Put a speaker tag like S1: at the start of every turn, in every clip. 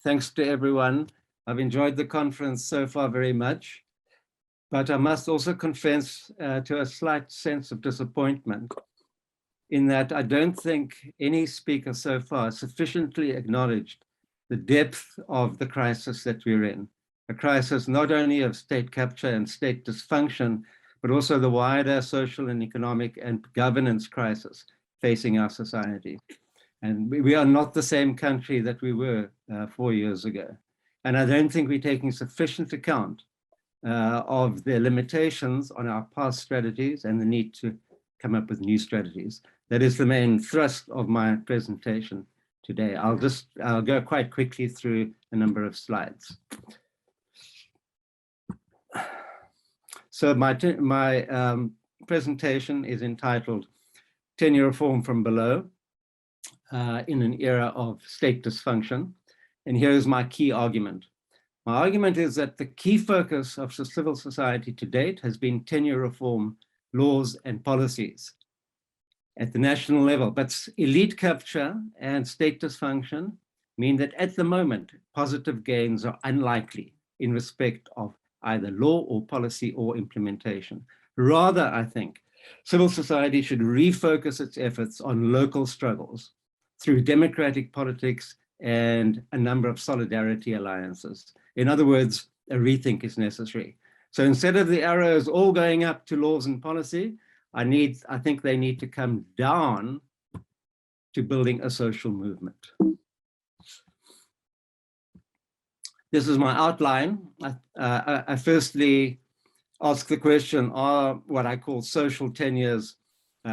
S1: Thanks to everyone. I've enjoyed the conference so far very much, but I must also confess to a slight sense of disappointment in that I don't think any speaker so far sufficiently acknowledged the depth of the crisis that we're in. A crisis not only of state capture and state dysfunction, but also the wider social and economic and governance crisis facing our society. And we are not the same country that we were 4 years ago. And I don't think we're taking sufficient account of the limitations on our past strategies and the need to come up with new strategies. That is the main thrust of my presentation today. I'll go quite quickly through a number of slides. So my presentation is entitled Tenure Reform from Below in an Era of State Dysfunction. And here's my key argument. My argument is that the key focus of civil society to date has been tenure reform, laws and policies at the national level. But elite capture and state dysfunction mean that at the moment, positive gains are unlikely in respect of either law or policy or implementation. Rather, I think, civil society should refocus its efforts on local struggles through democratic politics and a number of solidarity alliances. In other words, a rethink is necessary. So instead of the arrows all going up to laws and policy, I think they need to come down to building a social movement. This is my outline. I firstly ask the question, are what I call social tenures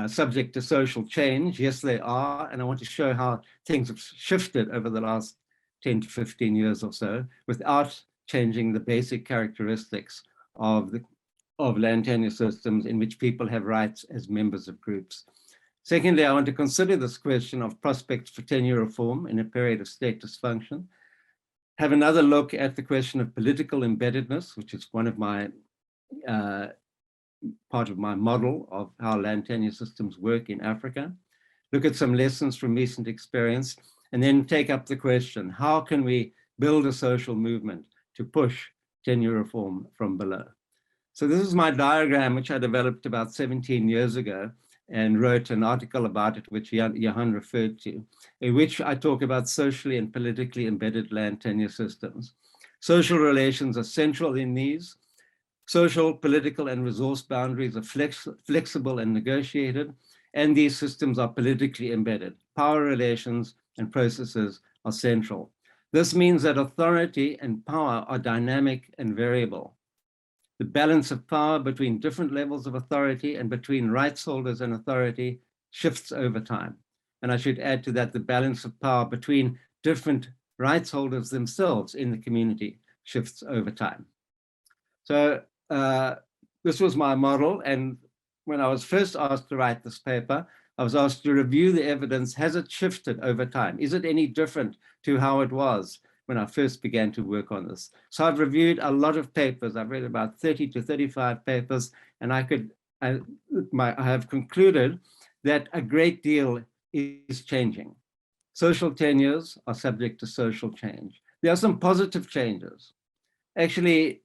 S1: subject to social change? Yes, they are. And I want to show how things have shifted over the last 10 to 15 years or so without changing the basic characteristics of land tenure systems in which people have rights as members of groups. Secondly, I want to consider this question of prospects for tenure reform in a period of state dysfunction. Have another look at the question of political embeddedness, which is one of my part of my model of how land tenure systems work in Africa. Look at some lessons from recent experience, and then take up the question, how can we build a social movement to push tenure reform from below? So this is my diagram, which I developed about 17 years ago and wrote an article about it, which Johan referred to, in which I talk about socially and politically embedded land tenure systems. Social relations are central in these. Social, political, and resource boundaries are flexible and negotiated, and these systems are politically embedded. Power relations and processes are central. This means that authority and power are dynamic and variable. The balance of power between different levels of authority and between rights holders and authority shifts over time. And I should add to that the balance of power between different rights holders themselves in the community shifts over time. So this was my model. And when I was first asked to write this paper, I was asked to review the evidence. Has it shifted over time? Is it any different to how it was when I first began to work on this? So I've reviewed a lot of papers. I've read about 30 to 35 papers, and I have concluded that a great deal is changing. Social tenures are subject to social change. There are some positive changes. Actually,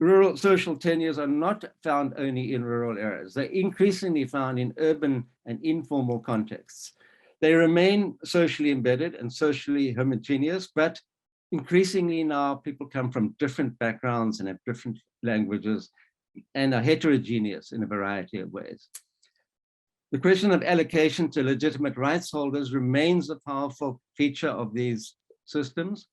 S1: rural social tenures are not found only in rural areas. They're increasingly found in urban and informal contexts. They remain socially embedded and socially homogeneous, but increasingly now people come from different backgrounds and have different languages and are heterogeneous in a variety of ways. The question of allocation to legitimate rights holders remains a powerful feature of these systems,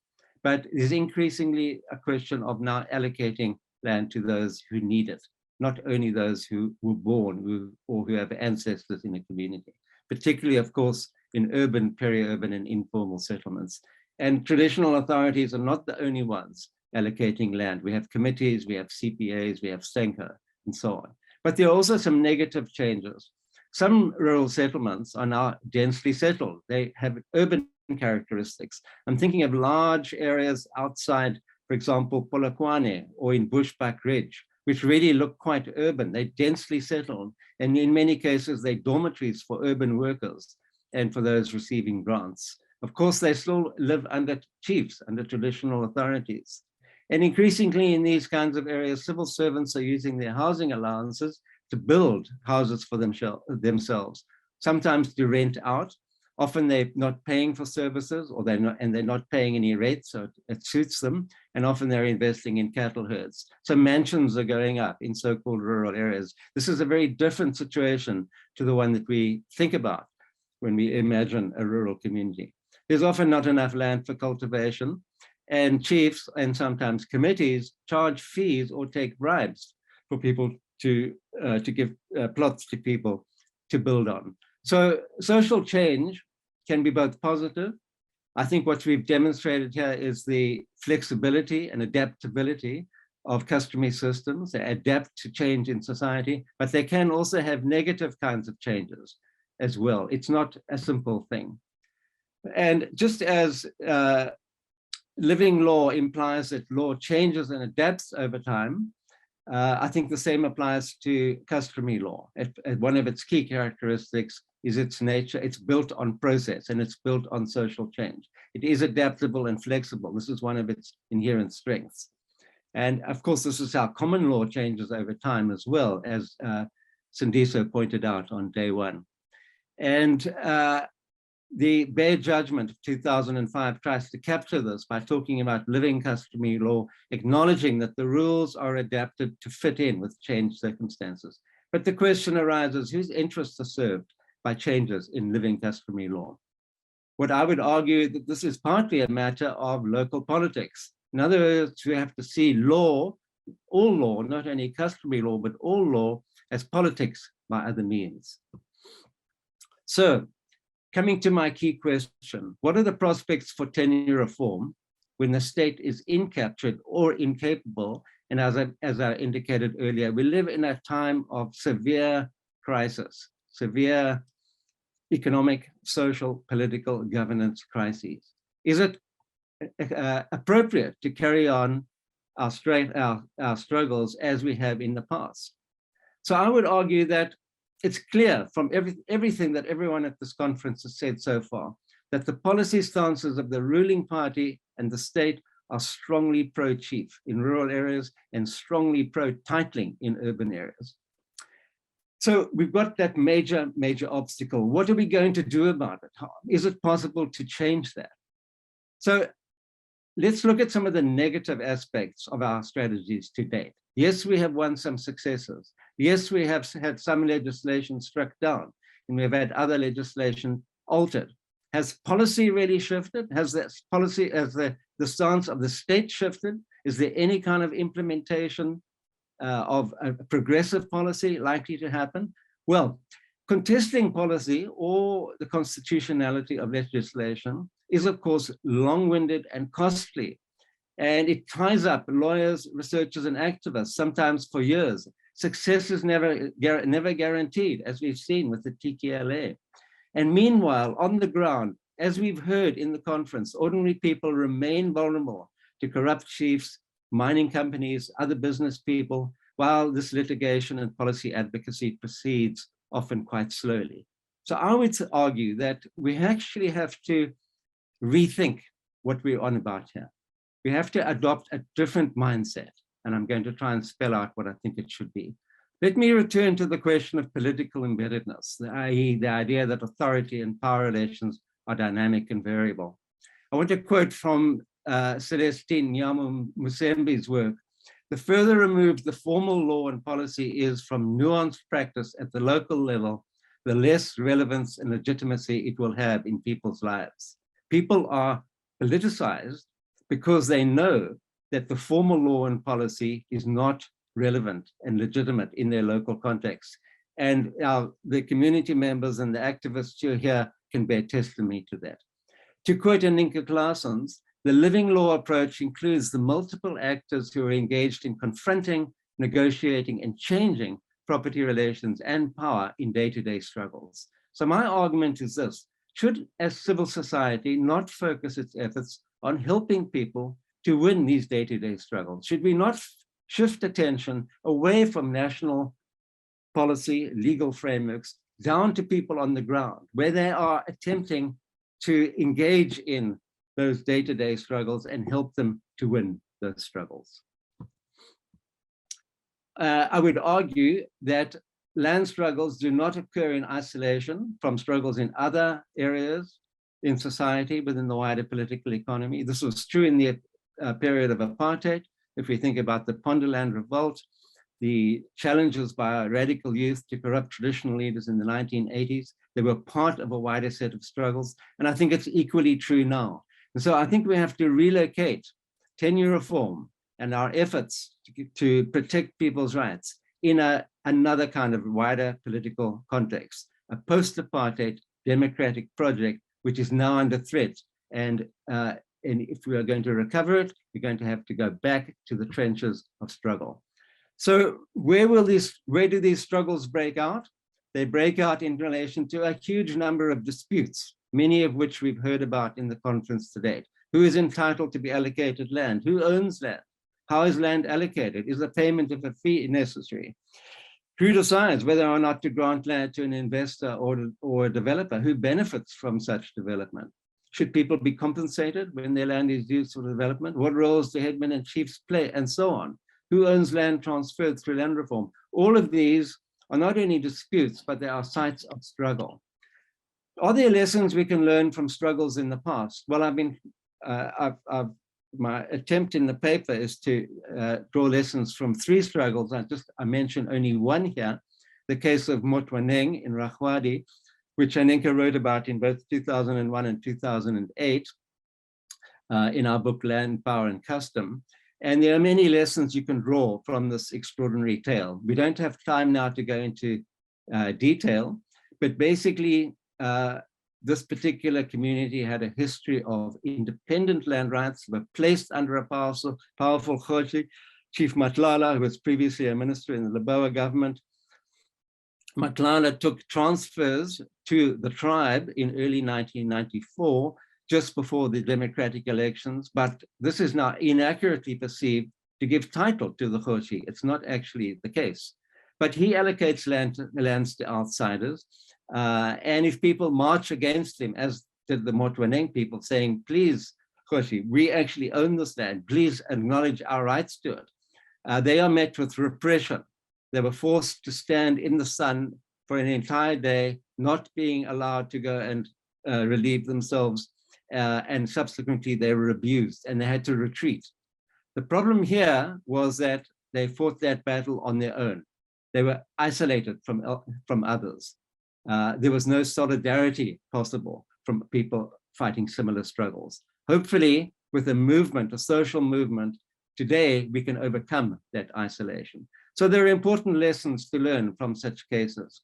S1: but is increasingly a question of now allocating land to those who need it, not only those who were born or who have ancestors in a community, particularly, of course, in urban, peri-urban, and informal settlements. And traditional authorities are not the only ones allocating land. We have committees, we have CPAs, we have SENCO, and so on. But there are also some negative changes. Some rural settlements are now densely settled. They have urban characteristics. I'm thinking of large areas outside, for example, Polokwane or in Bushbuck Ridge, which really look quite urban. They're densely settled, and in many cases, they're dormitories for urban workers and for those receiving grants. Of course, they still live under chiefs, under traditional authorities. And increasingly in these kinds of areas, civil servants are using their housing allowances to build houses for themselves, sometimes to rent out. Often they're not paying for services, or they're not paying any rent, so it suits them. And often they're investing in cattle herds. So mansions are going up in so-called rural areas. This is a very different situation to the one that we think about when we imagine a rural community. There's often not enough land for cultivation, and chiefs and sometimes committees charge fees or take bribes for people to give plots to people to build on. So social change can be both positive. I think what we've demonstrated here is the flexibility and adaptability of customary systems. They adapt to change in society, but they can also have negative kinds of changes as well. It's not a simple thing. And just as living law implies that law changes and adapts over time, I think the same applies to customary law. One of its key characteristics is its nature. It's built on process and it's built on social change. It is adaptable and flexible. This is one of its inherent strengths. And of course, this is how common law changes over time as well, as Sindiso pointed out on day one. And the Bear Judgment of 2005 tries to capture this by talking about living customary law, acknowledging that the rules are adapted to fit in with changed circumstances. But the question arises, whose interests are served by changes in living customary law? What I would argue that this is partly a matter of local politics. In other words, we have to see law, all law, not only customary law, but all law as politics by other means. So, coming to my key question, what are the prospects for tenure reform when the state is incaptured or incapable? And as I indicated earlier, we live in a time of severe crisis, severe economic, social, political, governance crises. Is it appropriate to carry on our struggles as we have in the past? So I would argue that it's clear from everything that everyone at this conference has said so far, that the policy stances of the ruling party and the state are strongly pro-chief in rural areas and strongly pro-titling in urban areas. So we've got that major obstacle. What are we going to do about it? Is it possible to change that? So let's look at some of the negative aspects of our strategies to date. Yes, we have won some successes. Yes, we have had some legislation struck down, and we've had other legislation altered. Has policy really shifted? Has that policy, as the stance of the state shifted? Is there any kind of implementation of a progressive policy likely to happen? Well, contesting policy or the constitutionality of legislation is, of course, long-winded and costly. And it ties up lawyers, researchers, and activists, sometimes for years. Success is never guaranteed, as we've seen with the TKLA. And meanwhile, on the ground, as we've heard in the conference, ordinary people remain vulnerable to corrupt chiefs, mining companies, other business people, while this litigation and policy advocacy proceeds often quite slowly. So I would argue that we actually have to rethink what we're on about here. We have to adopt a different mindset, and I'm going to try and spell out what I think it should be. Let me return to the question of political embeddedness, i.e. the idea that authority and power relations are dynamic and variable. I want to quote from Celestine Nyamu-Musembe's work. The further removed the formal law and policy is from nuanced practice at the local level, the less relevance and legitimacy it will have in people's lives. People are politicized because they know that the formal law and policy is not relevant and legitimate in their local context. And the community members and the activists who are here can bear testimony to that. To quote Aninka Claessens, the living law approach includes the multiple actors who are engaged in confronting, negotiating, and changing property relations and power in day-to-day struggles. So my argument is this: should, as civil society, not focus its efforts on helping people to win these day-to-day struggles? Should we not shift attention away from national policy, legal frameworks, down to people on the ground, where they are attempting to engage in those day-to-day struggles and help them to win those struggles. I would argue that land struggles do not occur in isolation from struggles in other areas in society within the wider political economy. This was true in the period of apartheid. If we think about the Ponderland Revolt, the challenges by radical youth to corrupt traditional leaders in the 1980s, they were part of a wider set of struggles. And I think it's equally true now. And so I think we have to relocate tenure reform and our efforts to protect people's rights in another kind of wider political context, a post-apartheid democratic project, which is now under threat. And if we are going to recover it, we're going to have to go back to the trenches of struggle. So where do these struggles break out? They break out in relation to a huge number of disputes, many of which we've heard about in the conference today. Who is entitled to be allocated land? Who owns land? How is land allocated? Is the payment of a fee necessary? Who decides whether or not to grant land to an investor or a developer? Who benefits from such development? Should people be compensated when their land is used for development? What roles do headmen and chiefs play, and so on? Who owns land transferred through land reform? All of these are not only disputes, but they are sites of struggle. Are there lessons we can learn from struggles in the past? Well, my attempt in the paper is to draw lessons from 3 struggles. I mentioned only one here, the case of Motwaneng in Ragwadi, which Anenka wrote about in both 2001 and 2008 in our book, Land, Power and Custom. And there are many lessons you can draw from this extraordinary tale. We don't have time now to go into detail, but basically this particular community had a history of independent land rights, were placed under a powerful Khoshi, Chief Matlala, who was previously a minister in the Lebowa government. Matlala took transfers to the tribe in early 1994, just before the democratic elections, but this is now inaccurately perceived to give title to the Khoshi. It's not actually the case. But he allocates lands to outsiders. And if people march against him, as did the Motwaneng people, saying, please, Khoshi, we actually own this land, please acknowledge our rights to it, they are met with repression. They were forced to stand in the sun for an entire day, not being allowed to go and relieve themselves. And subsequently they were abused and they had to retreat. The problem here was that they fought that battle on their own. They were isolated from others. There was no solidarity possible from people fighting similar struggles. Hopefully, with a movement, a social movement, today we can overcome that isolation. So there are important lessons to learn from such cases.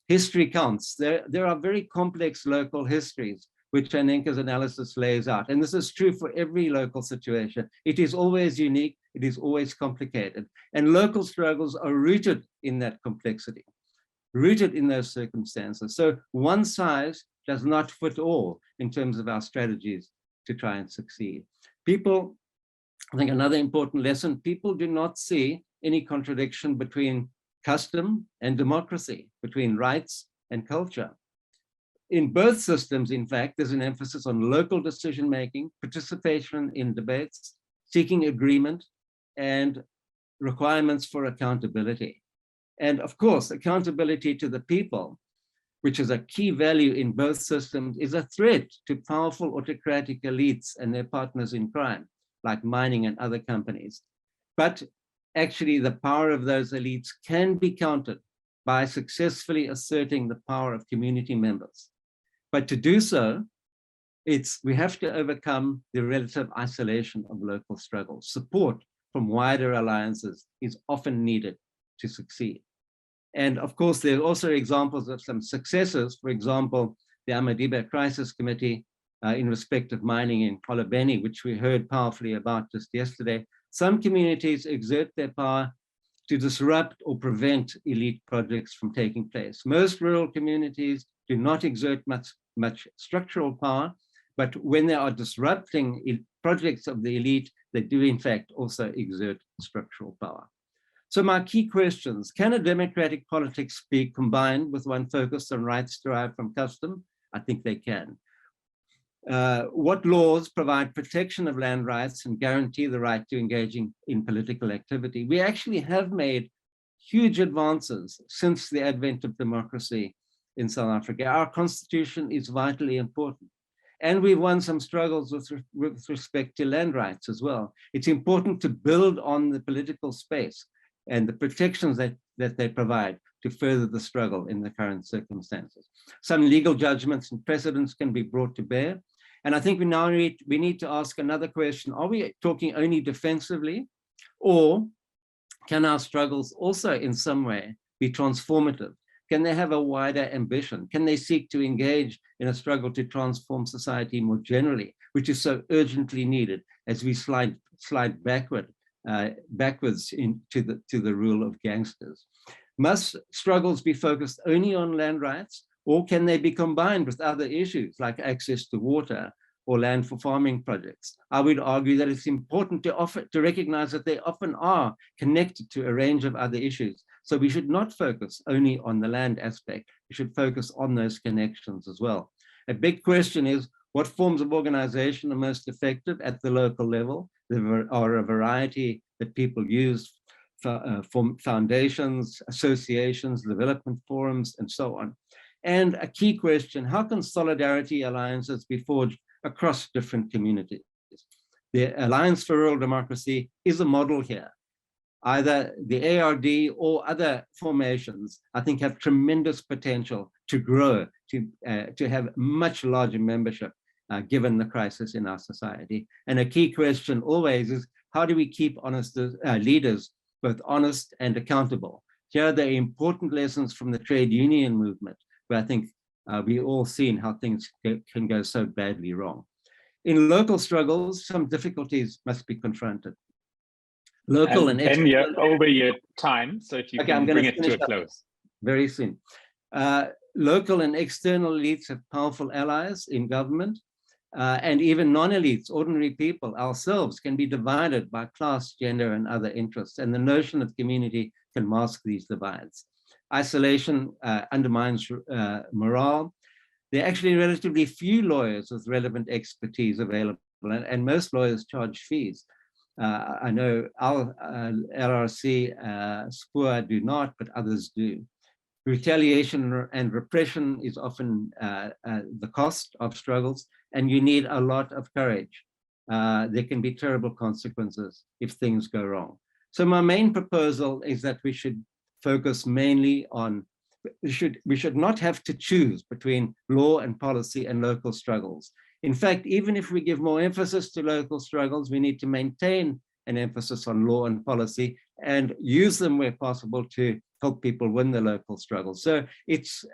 S1: History counts. There are very complex local histories, which Anenka's analysis lays out. And this is true for every local situation. It is always unique, it is always complicated. And local struggles are rooted in that complexity, rooted in those circumstances. So one size does not fit all in terms of our strategies to try and succeed. People, I think another important lesson, people do not see any contradiction between custom and democracy, between rights and culture. In both systems, in fact, there's an emphasis on local decision-making, participation in debates, seeking agreement, and requirements for accountability. And of course, accountability to the people, which is a key value in both systems, is a threat to powerful autocratic elites and their partners in crime, like mining and other companies. But actually, the power of those elites can be countered by successfully asserting the power of community members. But to do so, we have to overcome the relative isolation of local struggles. Support from wider alliances is often needed to succeed. And of course, there are also examples of some successes. For example, the Amadiba Crisis Committee in respect of mining in Kolobeni, which we heard powerfully about just yesterday. Some communities exert their power to disrupt or prevent elite projects from taking place. Most rural communities do not exert much structural power, but when they are disrupting projects of the elite, they do in fact also exert structural power. So my key questions: can a democratic politics be combined with one focused on rights derived from custom? I think they can. What laws provide protection of land rights and guarantee the right to engaging in political activity? We actually have made huge advances since the advent of democracy in South Africa. Our constitution is vitally important. And we've won some struggles with respect to land rights as well. It's important to build on the political space and the protections that they provide to further the struggle in the current circumstances. Some legal judgments and precedents can be brought to bear. And I think we need to ask another question. Are we talking only defensively, or can our struggles also in some way be transformative? Can they have a wider ambition? Can they seek to engage in a struggle to transform society more generally, which is so urgently needed as we slide backwards into the rule of gangsters? Must struggles be focused only on land rights, or can they be combined with other issues like access to water or land for farming projects? I would argue that it's important to recognize that they often are connected to a range of other issues. So we should not focus only on the land aspect. We should focus on those connections as well. A big question is, what forms of organization are most effective at the local level? There are a variety that people use for foundations, associations, development forums, and so on. And a key question, how can solidarity alliances be forged across different communities? The Alliance for Rural Democracy is a model here. Either the ARD or other formations, I think, have tremendous potential to grow, to have much larger membership, given the crisis in our society. And a key question always is, how do we keep honest leaders both honest and accountable? Here are the important lessons from the trade union movement, where I think we've all seen how things can go so badly wrong. In local struggles, some difficulties must be confronted. Local and
S2: then you're over your time, so if you can bring it to a close.
S1: Very soon. Local and external elites have powerful allies in government, and even non-elites, ordinary people, ourselves, can be divided by class, gender, and other interests, and the notion of community can mask these divides. Isolation undermines morale. There are actually relatively few lawyers with relevant expertise available, and most lawyers charge fees. I know our LRC, SPOA do not, but others do. Retaliation and repression is often the cost of struggles, and you need a lot of courage. There can be terrible consequences if things go wrong. So my main proposal is that we should focus mainly on, we should not have to choose between law and policy and local struggles. In fact, even if we give more emphasis to local struggles, we need to maintain an emphasis on law and policy and use them where possible to help people win the local struggles. So it's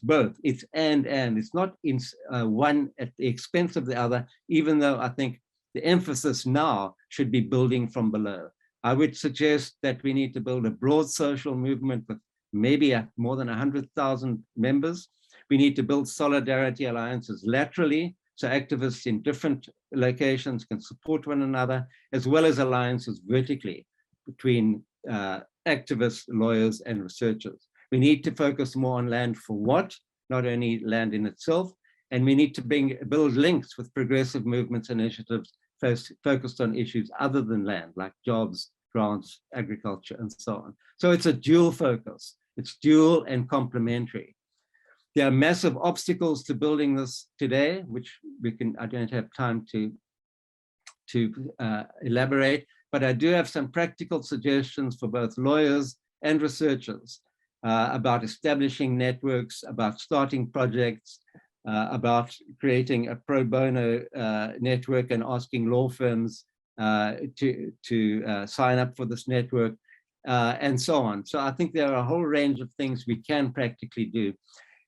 S1: both, it's and, it's not in one at the expense of the other, even though I think the emphasis now should be building from below. I would suggest that we need to build a broad social movement with maybe more than 100,000 members. We need to build solidarity alliances laterally, so activists in different locations can support one another, as well as alliances vertically between activists, lawyers, and researchers. We need to focus more on land for what, not only land in itself, and we need to build links with progressive movements and initiatives focused on issues other than land, like jobs, grants, agriculture, and so on. So it's a dual focus. It's dual and complementary. There are massive obstacles to building this today, which I don't have time to elaborate, but I do have some practical suggestions for both lawyers and researchers about establishing networks, about starting projects, about creating a pro bono network and asking law firms to sign up for this network, and so on. So I think there are a whole range of things we can practically do.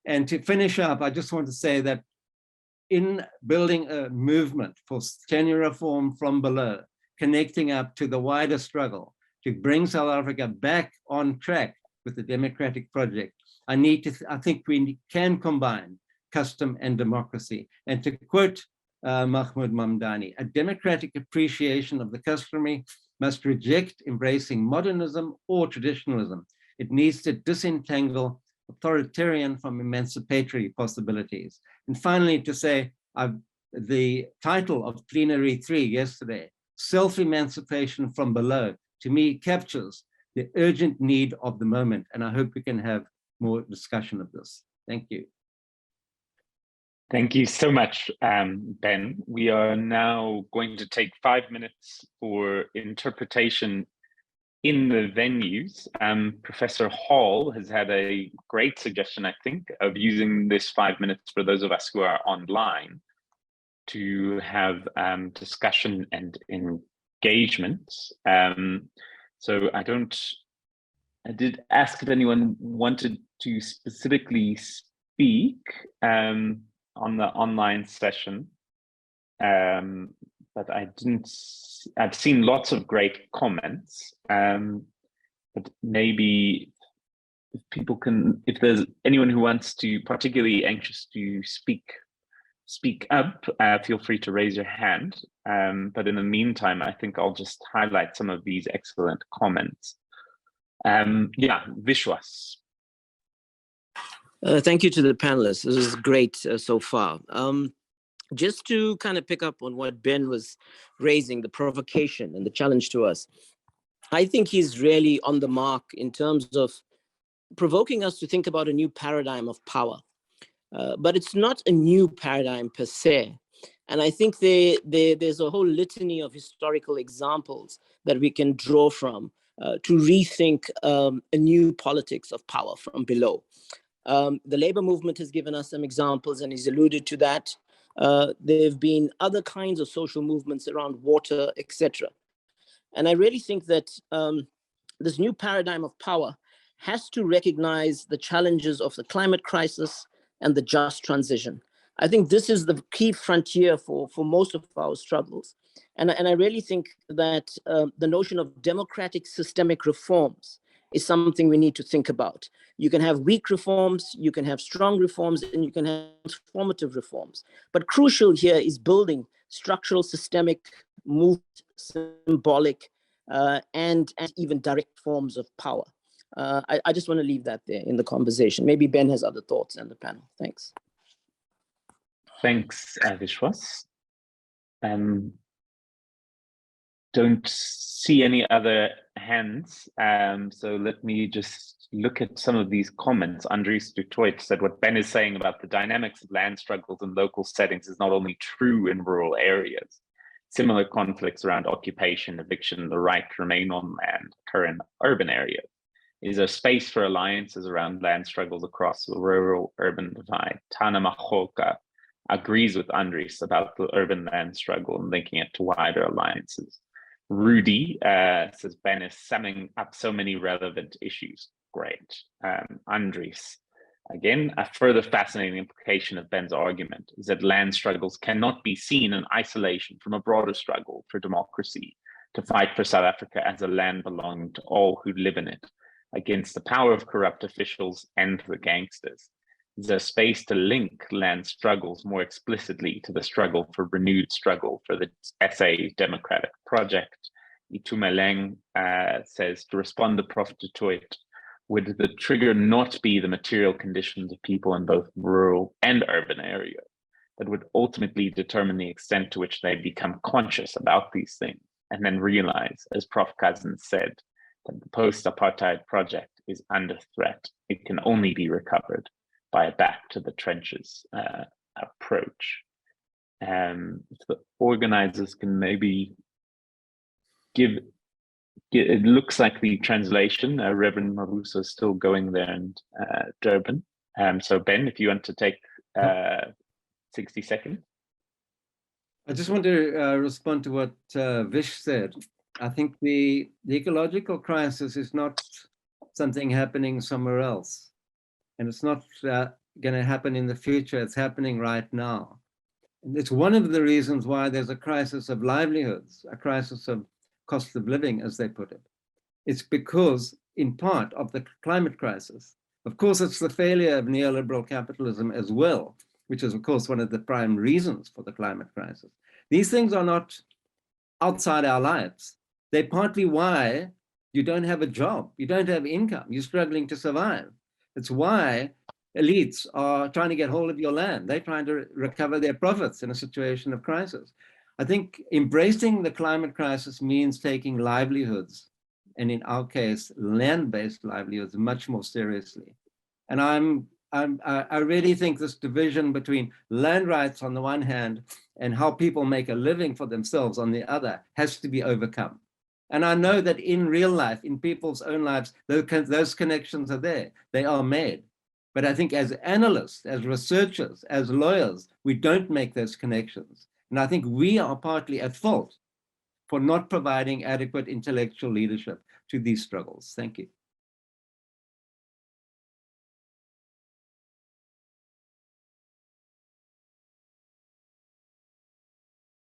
S1: And to finish up, I just want to say that in building a movement for tenure reform from below, connecting up to the wider struggle to bring South Africa back on track with the democratic project, I think we can combine custom and democracy. And to quote Mahmoud Mamdani, a democratic appreciation of the customary must reject embracing modernism or traditionalism. It needs to disentangle authoritarian from emancipatory possibilities. And finally, to say, I've the title of plenary 3 yesterday, Self-Emancipation from Below, to me captures the urgent need of the moment. And I hope we can have more discussion of this. Thank you.
S2: Thank you so much, Ben. We are now going to take 5 minutes for interpretation in the venues. Professor Hall has had a great suggestion, I think, of using this 5 minutes for those of us who are online to have discussion and engagements. So I did ask if anyone wanted to specifically speak on the online session, but I didn't. I've seen lots of great comments, but maybe if people can, if there's anyone who wants to, particularly anxious to speak up, feel free to raise your hand. But in the meantime, I think I'll just highlight some of these excellent comments. Yeah, Vishwas.
S3: Thank you to the panelists. This is great so far. Just to kind of pick up on what Ben was raising, the provocation and the challenge to us, I think he's really on the mark in terms of provoking us to think about a new paradigm of power. But it's not a new paradigm per se. And I think there's a whole litany of historical examples that we can draw from to rethink a new politics of power from below. The labor movement has given us some examples, and he's alluded to that. There have been other kinds of social movements around water, etc. And I really think that this new paradigm of power has to recognize the challenges of the climate crisis and the just transition. I think this is the key frontier for most of our struggles. And I really think that the notion of democratic systemic reforms is something we need to think about. You can have weak reforms, you can have strong reforms, and you can have transformative reforms. But crucial here is building structural, systemic, movement, symbolic, and even direct forms of power. I just want to leave that there in the conversation. Maybe Ben has other thoughts on the panel. Thanks.
S2: Thanks, Vishwas. Don't see any other hands. So let me just look at some of these comments. Andries du Toit said what Ben is saying about the dynamics of land struggles in local settings is not only true in rural areas. Similar conflicts around occupation, eviction, the right to remain on land occur in urban areas. Is there space for alliances around land struggles across the rural-urban divide? Tana Mahoka agrees with Andries about the urban land struggle and linking it to wider alliances. Rudy says Ben is summing up so many relevant issues. Great. Andries, again, a further fascinating implication of Ben's argument is that land struggles cannot be seen in isolation from a broader struggle for democracy, to fight for South Africa as a land belonging to all who live in it, against the power of corrupt officials and the gangsters. There's space to link land struggles more explicitly to the struggle for renewed struggle for the SA democratic project. Itumeleng says, to respond to Prof. du Toit, would the trigger not be the material conditions of people in both rural and urban areas that would ultimately determine the extent to which they become conscious about these things, and then realize, as Prof. Cousins said, that the post-apartheid project is under threat? It can only be recovered by a back to the trenches approach. If the organizers can maybe give, it looks like the translation, Reverend Mabuso is still going there, and Durban. So Ben, if you want to take 60 seconds.
S1: I just want to respond to what Vish said. I think the ecological crisis is not something happening somewhere else. And it's not going to happen in the future. It's happening right now. And it's one of the reasons why there's a crisis of livelihoods, a crisis of cost of living, as they put it. It's because, in part, of the climate crisis. Of course, it's the failure of neoliberal capitalism as well, which is, of course, one of the prime reasons for the climate crisis. These things are not outside our lives. They're partly why you don't have a job, you don't have income, you're struggling to survive. It's why elites are trying to get hold of your land. They're trying to recover their profits in a situation of crisis. I think embracing the climate crisis means taking livelihoods, and in our case, land-based livelihoods, much more seriously. And I really think this division between land rights on the one hand and how people make a living for themselves on the other has to be overcome. And I know that in real life, in people's own lives, those connections are there. They are made. But I think as analysts, as researchers, as lawyers, we don't make those connections. And I think we are partly at fault for not providing adequate intellectual leadership to these struggles. Thank you.